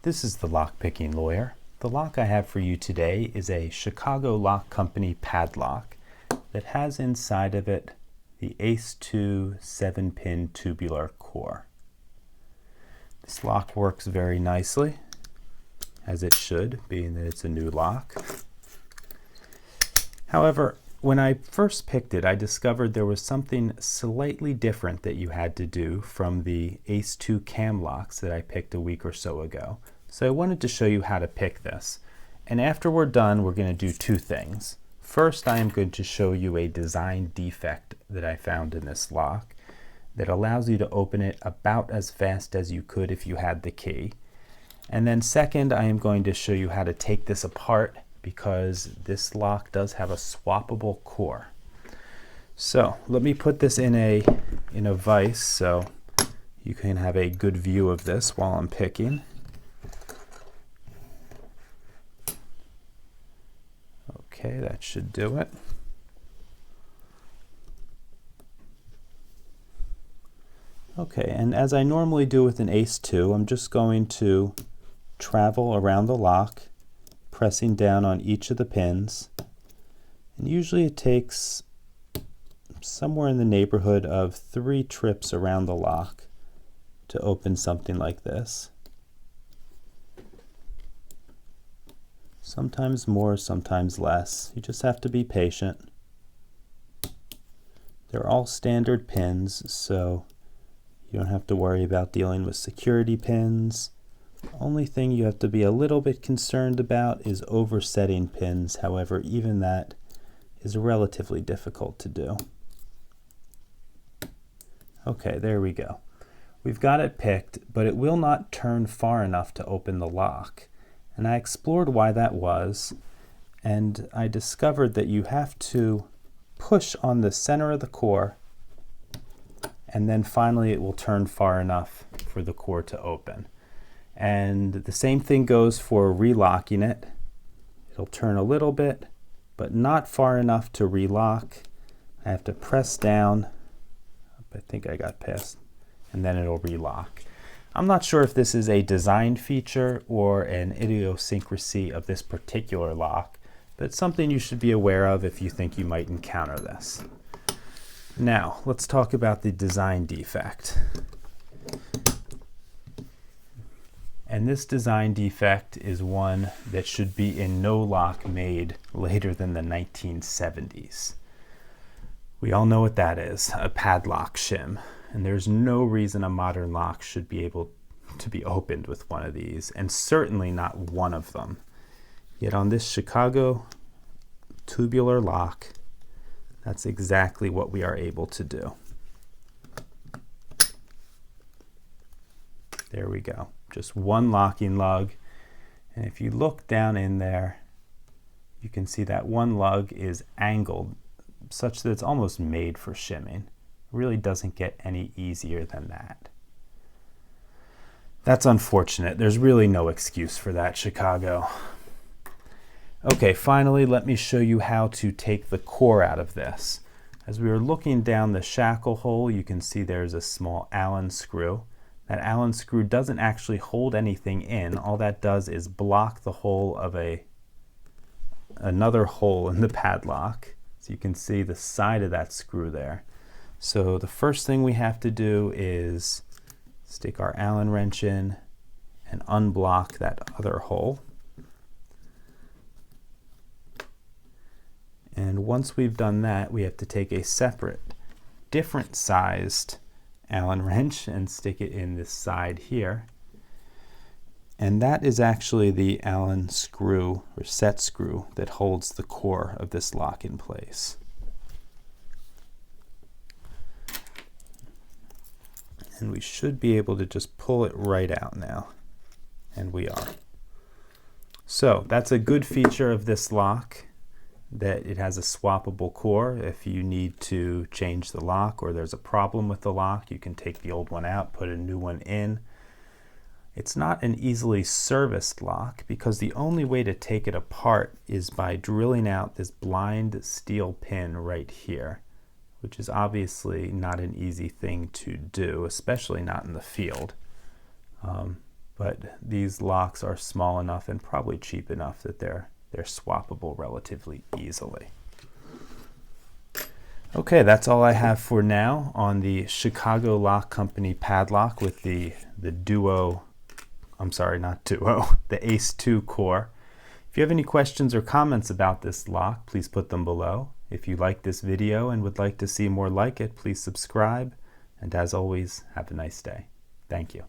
This is the Lock-Picking Lawyer. The lock I have for you today is a Chicago lock company padlock that has inside of it the Ace-2 7-pin tubular core. This lock works very nicely, as it should, being that it's a new lock. However, when I first picked it, I discovered there was something slightly different that you had to do from the Ace-2 cam locks that I picked a week or so ago. So I wanted to show you how to pick this. And after we're done, we're going to do two things. First, I am going to show you a design defect that I found in this lock that allows you to open it about as fast as you could if you had the key. And then second, I am going to show you how to take this apart because this lock does have a swappable core. So let me put this in a vise so you can have a good view of this while I'm picking. Okay, that should do it. Okay, and as I normally do with an Ace-2, I'm just going to travel around the lock, pressing down on each of the pins. And usually it takes somewhere in the neighborhood of 3 trips around the lock to open something like this. Sometimes more, sometimes less. You just have to be patient. They're all standard pins, so you don't have to worry about dealing with security pins. Only thing you have to be a little bit concerned about is oversetting pins. However, even that is relatively difficult to do. Okay, there we go. We've got it picked, but it will not turn far enough to open the lock. And I explored why that was, and I discovered that you have to push on the center of the core, and then finally it will turn far enough for the core to open. And the same thing goes for relocking it. It'll turn a little bit, but not far enough to relock. I have to press down. I think I got past, and then it'll relock. I'm not sure if this is a design feature or an idiosyncrasy of this particular lock, but it's something you should be aware of if you think you might encounter this. Now, let's talk about the design defect. And this design defect is one that should be in no lock made later than the 1970s. We all know what that is, a padlock shim. And there's no reason a modern lock should be able to be opened with one of these, and certainly not one of them. Yet on this Chicago tubular lock, that's exactly what we are able to do. There we go. Just one locking lug. And if you look down in there, you can see that one lug is angled such that it's almost made for shimming. Really doesn't get any easier than that. That's unfortunate. There's really no excuse for that, Chicago. Okay, finally, let me show you how to take the core out of this. As we were looking down the shackle hole, you can see there's a small Allen screw. That Allen screw doesn't actually hold anything in. All that does is block the hole of another hole in the padlock. So you can see the side of that screw there. So the first thing we have to do is stick our Allen wrench in and unblock that other hole. And once we've done that, we have to take a separate, different sized Allen wrench and stick it in this side here. And that is actually the Allen screw or set screw that holds the core of this lock in place. And we should be able to just pull it right out now. And we are. So that's a good feature of this lock, that it has a swappable core. If you need to change the lock or there's a problem with the lock, you can take the old one out, put a new one in. It's not an easily serviced lock because the only way to take it apart is by drilling out this blind steel pin right here, which is obviously not an easy thing to do, especially not in the field. but these locks are small enough and probably cheap enough that they're swappable relatively easily. Okay, that's all I have for now on the Chicago Lock Company padlock with the Duo, I'm sorry, not Duo, the Ace 2 core. If you have any questions or comments about this lock, please put them below. If you like this video and would like to see more like it, please subscribe. And as always, have a nice day. Thank you.